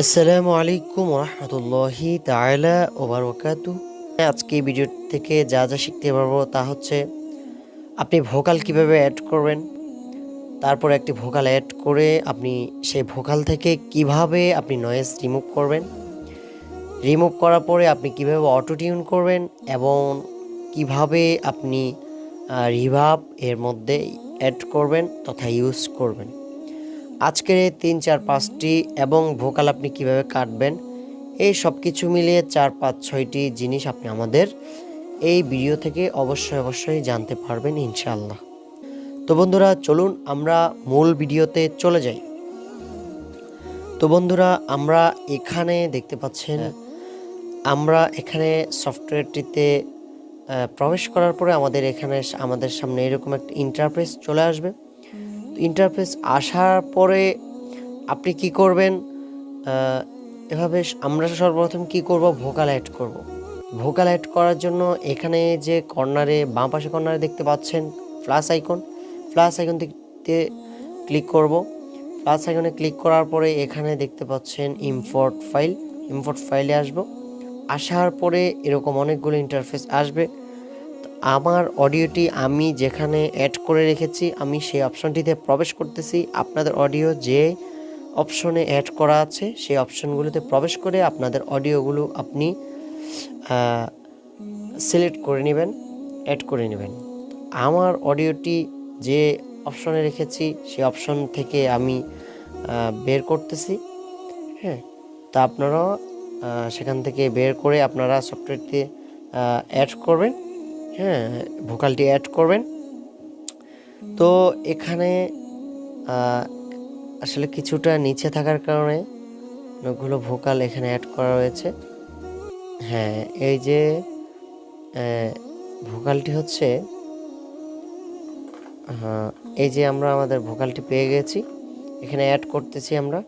আসসালামু আলাইকুম রহমতুল্লাহি তাআলা ওয়া বারাকাতুহু। আজকে এই ভিডিও থেকে যা যা শিখতে পারবো তা হচ্ছে আপনি ভোকাল কিভাবে অ্যাড করবেন, তারপর একটি ভোকাল অ্যাড করে আপনি সেই ভোকাল থেকে কিভাবে আপনি নয়েজ রিমুভ করার পরে আপনি কিভাবে অটো টিউন করবেন এবং কিভাবে আপনি রিভার্ব এর মধ্যে অ্যাড করবেন তথা ইউজ করবেন। আজকের এই 3, 4, 5টি এবং ভোকাল আপনি কিভাবে কাটবেন, এই সব কিছু মিলিয়ে 4, 5, 6টি জিনিস আপনি আমাদের এই ভিডিও থেকে অবশ্যই জানতে পারবেন ইনশাআল্লাহ। তো বন্ধুরা চলুন আমরা মূল ভিডিওতে চলে যাই। তো বন্ধুরা আমরা এখানে দেখতে পাচ্ছেন, আমরা এখানে সফটওয়্যারটিতে প্রবেশ করার পরে আমাদের সামনে এরকম একটা ইন্টারফেস চলে আসবে। ইন্টারফেস আসার পরে আপনি কি করবেন, এভাবে আমরা সর্বপ্রথম কি করব, ভোকাল অ্যাড করব। ভোকাল অ্যাড করার জন্য এখানে যে কর্নারে বাম পাশে কর্নারে দেখতে পাচ্ছেন প্লাস আইকনটিতে ক্লিক করব। প্লাস আইকনে ক্লিক করার পরে এখানে দেখতে পাচ্ছেন ইম্পোর্ট ফাইলে আসার পরে এরকম অনেকগুলো ইন্টারফেস আসবে। আমার অডিওটি আমি যেখানে অ্যাড করে রেখেছি আমি সেই অপশনটিতে প্রবেশ করতেছি। আপনাদের অডিও যে অপশনে অ্যাড করা আছে সেই অপশনগুলোতে প্রবেশ করে আপনাদের অডিওগুলো আপনি সিলেক্ট করে নেবেন, অ্যাড করে নেবেন। আমার অডিওটি যে অপশনে রেখেছি সেই অপশন থেকে আমি বের করতেছি। হ্যাঁ, তা আপনারাও সেখান থেকে বের করে আপনারা সফটওয়্যারটি অ্যাড করবেন। হ্যাঁ, ভোকালটি অ্যাড করবেন। তো এখানে আসলে কিছুটা নিচে থাকার কারণে অনেকগুলো ভোকাল এখানে অ্যাড করা রয়েছে। হ্যাঁ, এই যে ভোকালটি হচ্ছে, এই যে আমরা আমাদের ভোকালটি পেয়ে গেছি, এখানে অ্যাড করতেছি আমরা।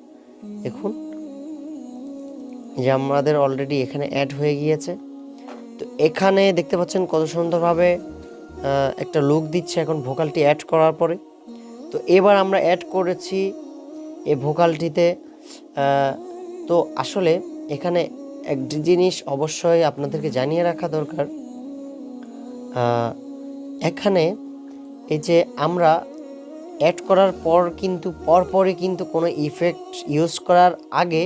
দেখুন যে আমাদের অলরেডি এখানে অ্যাড হয়ে গিয়েছে। তো এখানে দেখতে পাচ্ছেন কত সুন্দরভাবে একটা লুক দিচ্ছে এখন ভোকালটি অ্যাড করার পরে। তো এবার আমরা অ্যাড করেছি এই ভোকালটিতে। তো আসলে এখানে একটি জিনিস অবশ্যই আপনাদেরকে জানিয়ে রাখা দরকার, এখানে এই যে আমরা অ্যাড করার পর কিন্তু পরপরই কিন্তু কোনো ইফেক্ট ইউজ করার আগে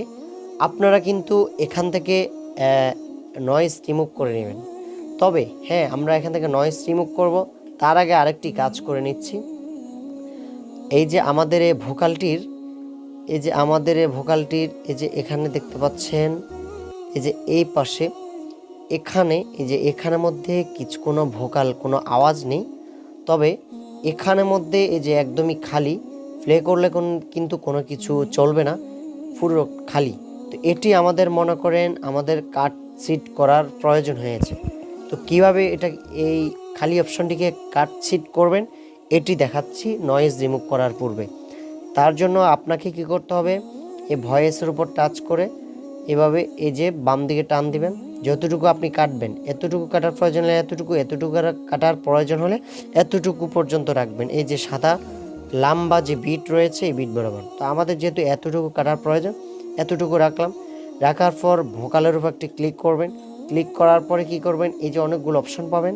আপনারা কিন্তু এখান থেকে নয়েজ রিমুভ করে নেবেন। তবে হ্যাঁ, আমরা এখান থেকে নয়েজ রিমুভ করব, তার আগে আরেকটি কাজ করে নিচ্ছি। এই যে আমাদের এই ভোকালটির এই যে এখানে দেখতে পাচ্ছেন, এই যে এই পাশে এখানের মধ্যে কোনো ভোকাল কোনো আওয়াজ নেই। তবে এখানের মধ্যে এই যে একদমই খালি, প্লে করলে কিন্তু কোনো কিছু চলবে না, পুরো খালি। তো এটি আমাদের মনে করেন আমাদের কাট সিট করার প্রয়োজন হয়েছে। তো কিভাবে এই খালি অপশনটিকে কাট সিট করবেন এটি দেখাচ্ছি নয়েজ রিমুভ করার পূর্বে। তার জন্য আপনাকে কি করতে হবে, এই ভয়েসের উপর টাচ করে এভাবে এই যে বাম দিকে টান দিবেন। যতটুকু আপনি কাটবেন এতটুকু কাটার প্রয়োজন হলে এতটুকু কাটার প্রয়োজন হলে এতটুকু পর্যন্ত রাখবেন। এই যে সাদা লম্বা যে বিট রয়েছে এই বিট বরাবর। তো আমাদের যেহেতু এতটুকু কাটার প্রয়োজন এতটুকু রাখলাম। রাখার পর ভোকালের উপর একটি ক্লিক করবেন। ক্লিক করার পরে কি করবেন, এই যে অনেকগুলো অপশন পাবেন,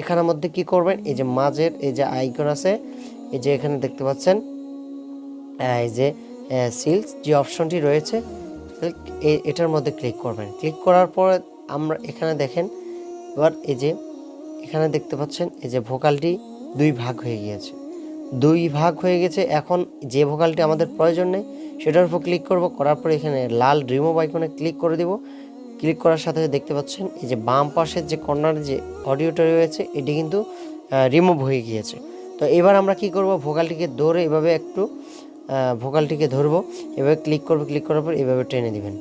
এখানের মধ্যে কি করবেন, এই যে মাঝের এই যে আইকন আছে, এই যে এখানে দেখতে পাচ্ছেন এই যে সিলস যে অপশনটি রয়েছে এটার মধ্যে ক্লিক করবেন। ক্লিক করার পর আমরা এখানে দেখেন, এবার এই যে এখানে দেখতে পাচ্ছেন এই যে ভোকালটি দুই ভাগ হয়ে গেছে। এখন যে ভোকালটি আমাদের প্রয়োজন নেই সেটার উপর ক্লিক করব। করার পর এখানে লাল রিমুভ আইকনে ক্লিক করে দিব। ক্লিক করার সাথে দেখতে পাচ্ছেন এই যে বাম পাশের যে কর্নারে যে অডিওটা রয়েছে এটি কিন্তু রিমুভ হয়ে গিয়েছে। তো এবার আমরা কি করব, ভোকালটিকে ধরে এভাবে একটু ভোকালটিকে ধরবো, এভাবে ক্লিক করার পর এভাবে টেনে দিবেন,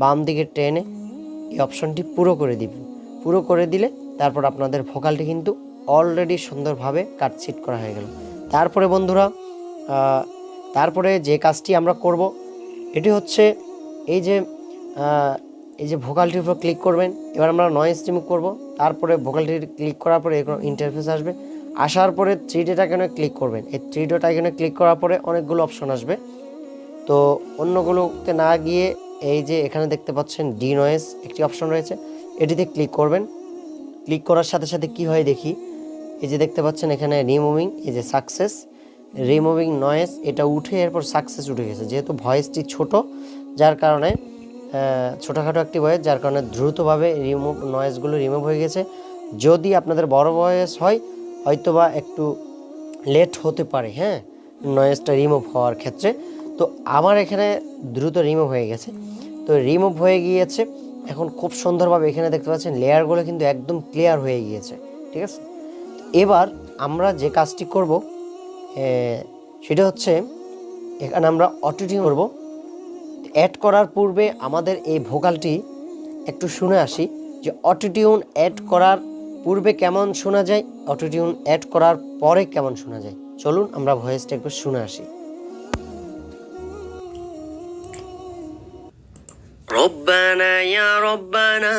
বাম দিকে টেনে এই অপশনটি পুরো করে দিলে তারপর আপনাদের ভোকালটি কিন্তু অলরেডি সুন্দরভাবে কাটছিট করা হয়ে গেল। তারপরে বন্ধুরা তারপরে যে কাজটি আমরা করব এটি হচ্ছে এই যে ভোকালটির উপর ক্লিক করবেন। এবার আমরা নয়েজ রিমুভ করব। তারপরে ভোকালটি ক্লিক করার পরে এরকম ইন্টারফেস আসবে। আসার পরে 3 ডট আইকনে ক্লিক করবেন। এই 3 ডট আইকনে ক্লিক করার পরে অনেকগুলো অপশন আসবে। তো অন্যগুলোতে না গিয়ে এই যে এখানে দেখতে পাচ্ছেন ডি নয়েজ একটি অপশন রয়েছে, এটিতে ক্লিক করবেন। ক্লিক করার সাথে সাথে কি হয় দেখি, এই যে দেখতে পাচ্ছেন এখানে রিমুভিং, এই যে সাকসেস রিমুভিং নয়েজ, এটা উঠে এরপর সাকসেস উঠে গেছে। যেহেতু ভয়েসটি ছোট, যার কারণে ছোটোখাটো একটি ভয়েস, যার কারণে দ্রুতভাবে নয়েজগুলো রিমুভ হয়ে গেছে। যদি আপনাদের বড় ভয়েস হয় হয়তোবা একটু লেট হতে পারে, হ্যাঁ, নয়েজটা রিমুভ হওয়ার ক্ষেত্রে। তো আমার এখানে দ্রুত রিমুভ হয়ে গেছে। তো রিমুভ হয়ে গিয়েছে, এখন খুব সুন্দরভাবে এখানে দেখতে পাচ্ছেন লেয়ারগুলো কিন্তু একদম ক্লিয়ার হয়ে গিয়েছে, ঠিক আছে। এবার আমরা যে কাজটি করব সেটা হচ্ছে এখানে আমরা অটোটিউন করব। অ্যাড করার পূর্বে আমাদের এই ভোকালটি একটু শুনে আসি যে অটোটিউন অ্যাড করার পূর্বে কেমন শোনা যায়, অটোটিউন অ্যাড করার পরে কেমন শোনা যায়। চলুন আমরা ভয়েসটা একটু শুনে আসি। রব্বানা ইয়া রব্বানা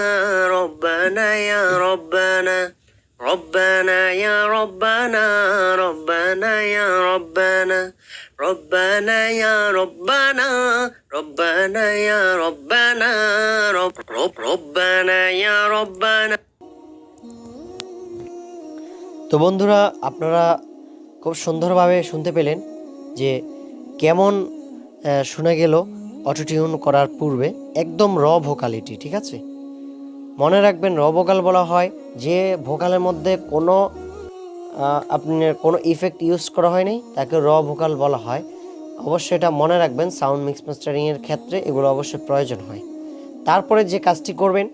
রব্বানা ইয়া রব্বানা রব্বানা ইয়া রব্বানা রব্বানা ইয়া রব্বানা রব্বানা ইয়া রব্বানা রব্বানা ইয়া রব্বানা রব্বানা ইয়া রব্বানা। তো বন্ধুরা, আপনারা খুব সুন্দরভাবে শুনতে পেলেন যে কেমন শোনা গেল অটোটিউন করার পূর্বে, একদম র ভোকালিটি, ঠিক আছে। মনে রাখবেন র ভোকাল বলা হয় যে ভোকালের মধ্যে আপনার কোনো ইফেক্ট ইউজ করা হয়নি, তাকে র ভোকাল বলা হয়। অবশ্যই এটা মনে রাখবেন, সাউন্ড মিক্স মাস্টারিংয়ের ক্ষেত্রে এগুলো অবশ্যই প্রয়োজন হয়। তারপরে যে কাজটি করবেন,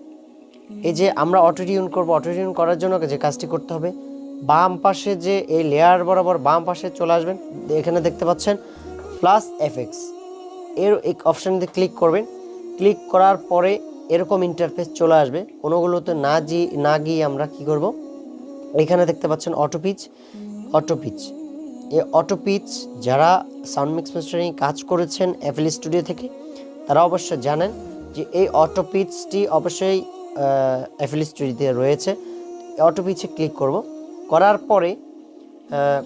এই যে আমরা অটোটিউন করব, অটোটিউন করার জন্য যে কাজটি করতে হবে, বাম পাশে যে এই লেয়ার বরাবর বাম পাশে চলে আসবেন, এখানে দেখতে পাচ্ছেন প্লাস এফএক্স, এর এই অপশানটিতে ক্লিক করবেন। ক্লিক করার পরে এরকম ইন্টারফেস চলে আসবে। কোনোগুলোতে না গিয়ে আমরা কি করব, এখানে দেখতে পাচ্ছেন অটোপিচ। এই অটোপিচ যারা সাউন্ড মিক্স মাস্টারিং কাজ করেছেন এফএল স্টুডিও থেকে, তারা অবশ্যই জানেন যে এই অটোপিচটি অবশ্যই এফএল স্টুডিওতে রয়েছে। অটোপিচে ক্লিক করব।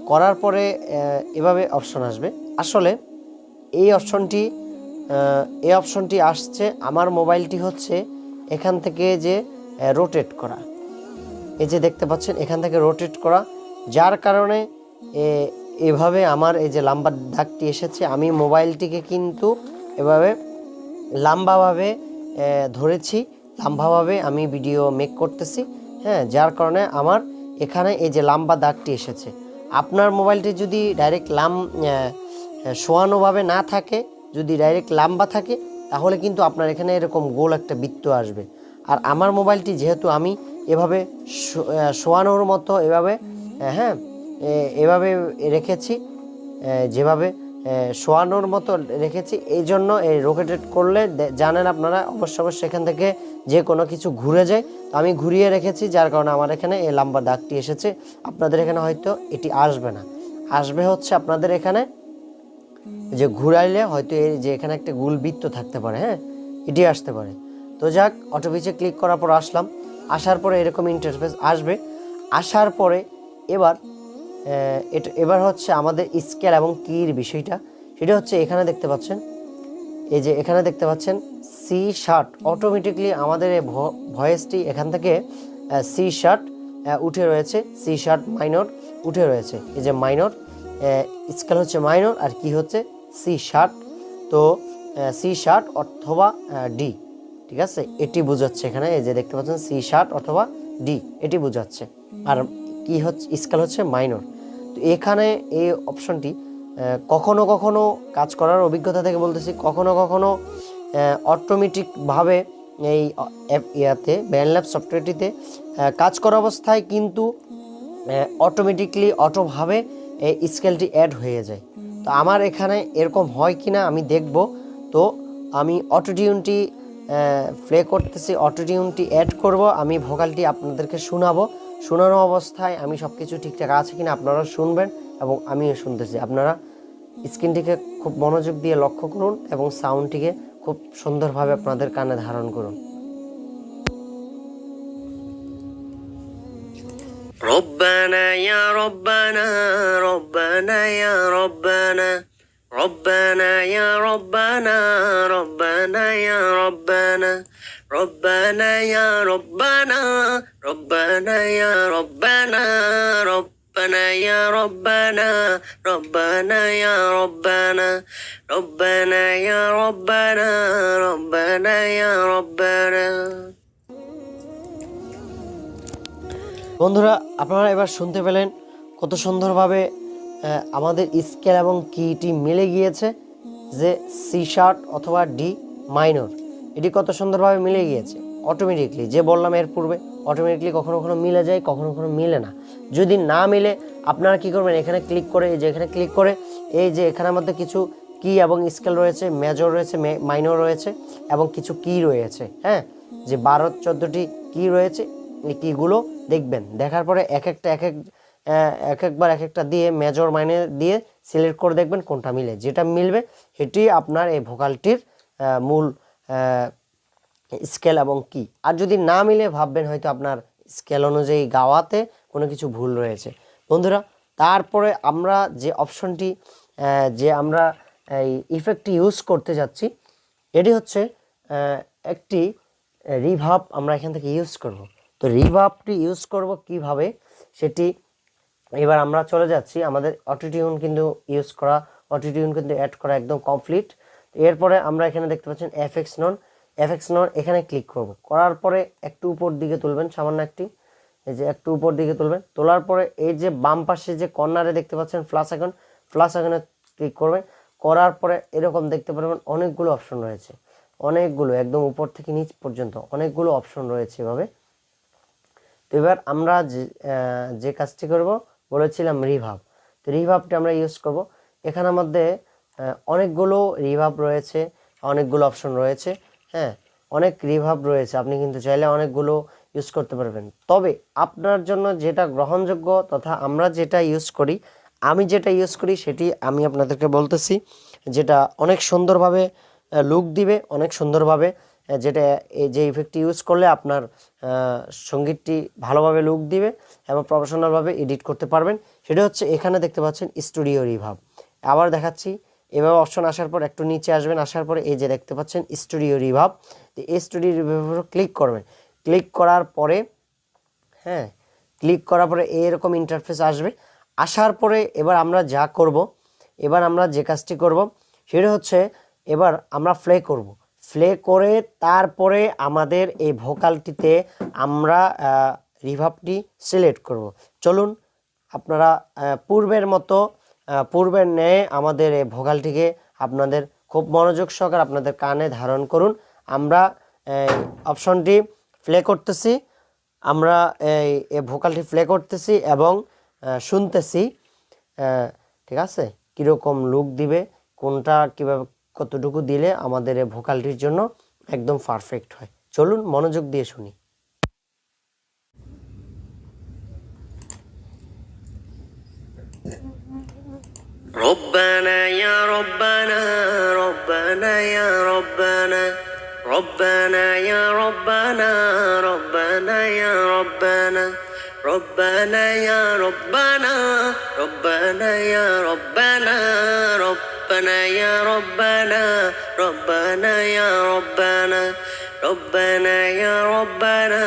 করার পরে এভাবে অপশন আসবে। আসলে এই অপশনটি আসছে, আমার মোবাইলটি হচ্ছে এখান থেকে যে রোটেট করা, এই যে দেখতে পাচ্ছেন এখান থেকে রোটেট করা, যার কারণে এভাবে আমার এই যে লম্বা দাগটি এসেছে। আমি মোবাইলটিকে কিন্তু এভাবে লম্বাভাবে ধরেছি, লম্বাভাবে আমি ভিডিও মেক করতেছি, হ্যাঁ, যার কারণে আমার এখানে এই যে লম্বা দাগটি এসেছে। আপনার মোবাইলটি যদি ডাইরেক্ট শোয়ানোভাবে না থাকে, যদি ডাইরেক্ট লম্বা থাকে, তাহলে কিন্তু আপনার এখানে এরকম গোল একটা বৃত্ত আসবে। আর আমার মোবাইলটি যেহেতু আমি এভাবে শোয়ানোর মতো এভাবে রেখেছি, যেভাবে শোয়ানোর মতো রেখেছি, এই জন্য এই রোটেট করলে জানেন আপনারা অবশ্যই এখান থেকে যে কোনো কিছু ঘুরে যায়। তো আমি ঘুরিয়ে রেখেছি, যার কারণে আমার এখানে এই লম্বা দাগটি এসেছে। আপনাদের এখানে হয়তো এটি আসবে না, আসবে হচ্ছে আপনাদের এখানে যে ঘুরাইলে হয়তো এই যে এখানে একটা গোল বৃত্ত থাকতে পারে, হ্যাঁ, এটি আসতে পারে। তো যাক, অটোপিচে ক্লিক করার পর আসলাম। আসার পরে এরকম ইন্টারফেস আসবে। আসার পরে এবার হচ্ছে আমাদের স্কেল এবং কির বিষয়টা, সেটা হচ্ছে এখানে দেখতে পাচ্ছেন, এই যে এখানে দেখতে পাচ্ছেন C# অটোমেটিকলি আমাদের এই ভয়েসটি এখান থেকে C# উঠে রয়েছে, C# মাইনর উঠে রয়েছে। এই যে মাইনর স্কেল হচ্ছে মাইনর, আর কি হচ্ছে C#। তো C# অথবা ডি, ঠিক আছে, এটি বোঝাচ্ছে এখানে। এই যে দেখতে পাচ্ছেন C# অথবা ডি, এটি বোঝাচ্ছে। আর কি হচ্ছে স্কেল হচ্ছে মাইনর। তো এখানে এই অপশনটি কখনো কখনো কাজ করার অভিজ্ঞতা থেকে বলতেছি, কখনো কখনো অটোমেটিকভাবে এই ব্যান্ডল্যাব সফটওয়্যারটিতে কাজ করা অবস্থায় কিন্তু অটোমেটিকলি অটোভাবে এই স্কেলটি অ্যাড হয়ে যায়। তো আমার এখানে এরকম হয় কি না আমি দেখব। তো আমি অটোটিউনটি প্লে করতেছি, অটোটিউনটি অ্যাড করব, আমি ভোকালটি আপনাদেরকে শোনানো অবস্থায় আমি সব কিছু ঠিকঠাক আছে কিনা আপনারা শুনবেন এবং আমিও শুনতেছি। আপনারা স্ক্রিনটিকে খুব মনোযোগ দিয়ে লক্ষ্য করুন এবং সাউন্ডটিকে খুব সুন্দরভাবে আপনাদের কানে ধারণ করুন। রব্বানা ইয়া রব্বানা রব্বানা ইয়া রব্বানা ربنا يا ربنا ربنا يا ربنا ربنا يا ربنا ربنا يا ربنا ربنا يا ربنا ربنا يا ربنا ربنا يا ربنا ربنا يا ربنا। বন্ধুরা, আপনারা এবার শুনতে পেলেন কত সুন্দরভাবে আমাদের স্কেল এবং কিটি মিলে গিয়েছে, যে সি শার্প অথবা ডি মাইনর, এটি কত সুন্দরভাবে মিলে গিয়েছে অটোমেটিকলি। যে বললাম এর পূর্বে, অটোমেটিকলি কখনো কখনো মিলে যায়, কখনো কখনো মিলে না। যদি না মিলে আপনারা কি করবেন, এখানে ক্লিক করে, এই যে এখানে ক্লিক করে, এই যে এখানের মধ্যে কিছু কি এবং স্কেল রয়েছে, মেজর রয়েছে, মাইনর রয়েছে এবং কিছু কি রয়েছে, হ্যাঁ, যে 12-14টি কি রয়েছে, এই কিগুলো দেখবেন। দেখার পরে একবার এক একটা দিয়ে মেজর মাইনর দিয়ে সিলেক্ট করে দেখবেন কোনটা মিলে। যেটা মিলবে সেটি আপনার এই ভোকালটির মূল স্কেল এবং কি। আর যদি না মিলে ভাববেন হয়তো আপনার স্কেল অনুযায়ী গাওয়াতে কোনো কিছু ভুল রয়েছে। বন্ধুরা, তারপরে আমরা যে অপশনটি যে আমরা এই ইফেক্টটি ইউজ করতে যাচ্ছি, এটি হচ্ছে একটি রিভার্ব। আমরা এখান থেকে ইউজ করব। তো রিভার্বটি ইউজ করব কিভাবে সেটি এবার আমরা চলে যাচ্ছি। আমাদের অটোটিউন কিন্তু অটোটিউন কিন্তু অ্যাড করা একদম কমপ্লিট। এরপরে আমরা এখানে দেখতে পাচ্ছেন এফএক্স নন এখানে ক্লিক করব। করার পরে একটু উপর দিকে তুলবেন, সামান্য এই যে একটু উপর দিকে তুলবেন। তোলার পরে এই যে বাম পাশে যে কর্নারে দেখতে পাচ্ছেন প্লাস আইকনে ক্লিক করবেন। করার পরে এরকম দেখতে পারবেন অনেকগুলো অপশন রয়েছে, অনেকগুলো, একদম উপর থেকে নিচ পর্যন্ত অনেকগুলো অপশন রয়েছে এভাবে। তো এবার আমরা যে কাজটি করব বলেছিলাম রিভার্ব। তো রিভার্বটি আমরা ইউজ করব। এখানের মধ্যে অনেকগুলো রিভার্ব রয়েছে, অনেকগুলো অপশন রয়েছে, হ্যাঁ, অনেক রিভার্ব রয়েছে। আপনি কিন্তু চাইলে অনেকগুলো ইউজ করতে পারবেন। তবে আপনার জন্য যেটা গ্রহণযোগ্য তথা আমরা যেটা ইউজ করি, আমি যেটা ইউজ করি সেটি আমি আপনাদেরকে বলতেছি, যেটা অনেক সুন্দরভাবে লুক দিবে, অনেক সুন্দরভাবে, যেটা এই যে ইফেক্টটি ইউজ করলে আপনার সঙ্গীতটি ভালোভাবে লুক দিবে এবং প্রফেশনালভাবে এডিট করতে পারবেন। সেটা হচ্ছে এখানে দেখতে পাচ্ছেন স্টুডিও রিভার্ব। আবার দেখাচ্ছি, এভাবে অপশন আসার পর একটু নিচে আসবেন, আসার পরে এই যে দেখতে পাচ্ছেন স্টুডিও রিভার্ব। তো এই স্টুডিও রিভার্ব ক্লিক করবেন। ক্লিক করার পরে, হ্যাঁ, ক্লিক করার পরে এরকম ইন্টারফেস আসবে। আসার পরে এবার আমরা যা করব, এবার আমরা যে কাজটি করব সেটা হচ্ছে এবার আমরা প্লে করে তারপরে আমাদের এই ভোকালটিতে আমরা রিভার্বটি সিলেক্ট করব। চলুন আপনারা পূর্বের ন্যায় আমাদের এই ভোকালটিকে আপনাদের খুব মনোযোগ সহকারে আপনাদের কানে ধারণ করুন। আমরা অপশনটি প্লে করতেছি, আমরা এই ভোকালটি প্লে করতেছি এবং শুনতেছি, ঠিক আছে, কীরকম লুক দিবে, কোনটা কীভাবে কতটুকু দিলে আমাদের এই ভোকালটির জন্য একদম পারফেক্ট হয়। চলুন মনোযোগ দিয়ে শুনি। ربنا يا ربنا ربنا يا ربنا ربنا يا ربنا ربنا يا ربنا ربنا يا ربنا ربنا يا ربنا ربنا يا ربنا ربنا يا ربنا ربنا يا ربنا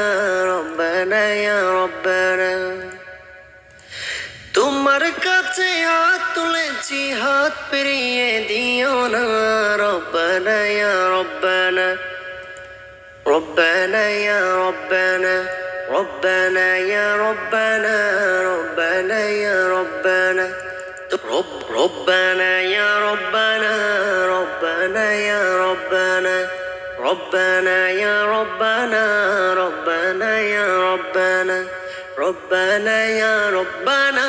ربنا يا ربنا তোমার কাছে হাত তুলেছি, হাত পেরিয়ে দিও না। রব্বানা ইয়া রব্বানা রব্বানা ইয়া রব্বানা রব্বানা ইয়া রব্বানা রব্বানা ইয়া রব্বানা রব্বানা ইয়া রব্বানা রব্বানা ইয়া রব্বানা রব্বানা ইয়া রব্বানা রব্বানা ইয়া রব্বানা ربنا يا ربنا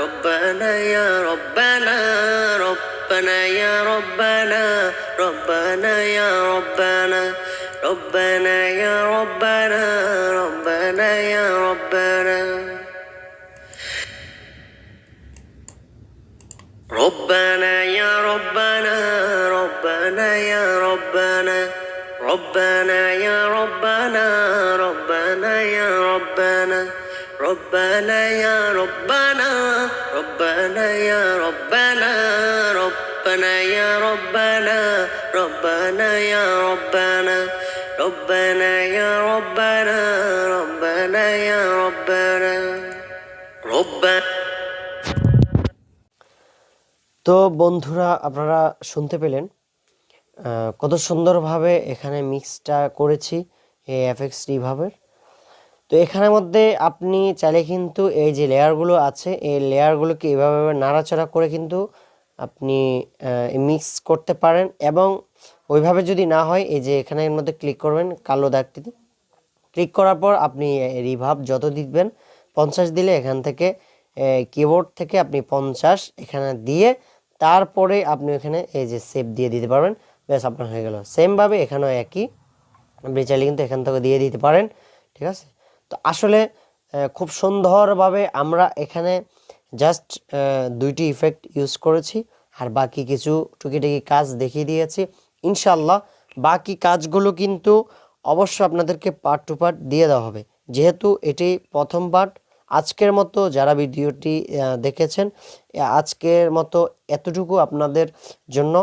ربنا يا ربنا ربنا يا ربنا ربنا يا ربنا ربنا يا ربنا ربنا يا ربنا ربنا يا ربنا ربنا يا ربنا ربنا يا ربنا ربنا يا ربنا ربنا يا ربنا ربنا يا ربنا ربنا يا ربنا ربنا يا ربنا ربنا يا ربنا ربنا يا ربنا ربنا। তো বন্ধুরা, আপনারা শুনতে পেলেন কত সুন্দরভাবে এখানে মিক্সটা করেছি এই এফএক্স রিভাবের। তো এখানের মধ্যে আপনি চাইলে কিন্তু এই যে লেয়ারগুলো আছে এই লেয়ারগুলোকে এভাবে নাড়াচাড়া করে কিন্তু আপনি মিক্স করতে পারেন, এবং ওইভাবে যদি না হয় এই যে এখানের মধ্যে ক্লিক করবেন কালো দাগটিতে, ক্লিক করার পর আপনি রিভাব যত দিবেন 50 দিলে এখান থেকে কিবোর্ড থেকে আপনি 50 এখানে দিয়ে তারপরে আপনি এখানে এই যে সেভ দিয়ে দিতে পারবেন, ব্যাস আপনার হয়ে গেল। সেমভাবে এখানেও একই, আপনি চাইলে কিন্তু এখান থেকে দিয়ে দিতে পারেন, ঠিক আছে। তো আসলে খুব সুন্দরভাবে আমরা এখানে জাস্ট দুইটি ইফেক্ট ইউজ করেছি, আর বাকি কিছু টুকিটাকি কাজ দেখিয়ে দিয়েছি। ইনশাল্লাহ বাকি কাজগুলো কিন্তু অবশ্য আপনাদেরকে পার্ট টু পার্ট দিয়ে দেওয়া হবে, যেহেতু এটি প্রথম পার্ট। আজকের মতো যারা ভিডিওটি দেখেছেন, আজকের মতো এতটুকু আপনাদের জন্য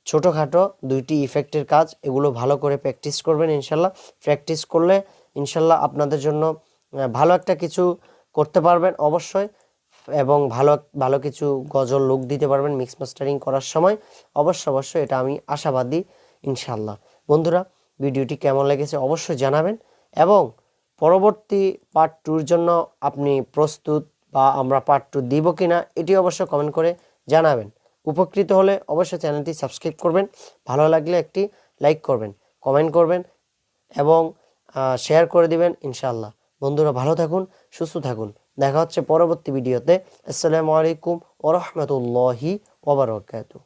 ছোটোখাটো দুইটি ইফেক্টের কাজ, এগুলো ভালো করে প্র্যাকটিস করবেন ইনশাল্লাহ। প্র্যাকটিস করলে ইনশাল্লাহ আপনাদের জন্য ভালো একটা কিছু করতে পারবেন অবশ্যই, এবং ভালো ভালো কিছু গজল লুক দিতে পারবেন মিক্স মাস্টারিং করার সময়। অবশ্যই এটা আমি আশাবাদী ইনশাল্লাহ। বন্ধুরা, ভিডিওটি কেমন লেগেছে অবশ্যই জানাবেন, এবং পরবর্তী পার্ট 2-র জন্য আপনি প্রস্তুত, বা আমরা পার্ট 2 দিব কিনা এটি অবশ্যই কমেন্ট করে জানাবেন। উপকৃত হলে অবশ্যই চ্যানেলটি সাবস্ক্রাইব করবেন, ভালো লাগলে একটি লাইক করবেন, কমেন্ট করবেন এবং শেয়ার করে দিবেন ইনশাআল্লাহ। বন্ধুরা ভালো থাকুন, সুস্থ থাকুন, দেখা হচ্ছে পরবর্তী ভিডিওতে। আসসালামু আলাইকুম ওয়া রাহমাতুল্লাহি ওয়া বারাকাতুহু।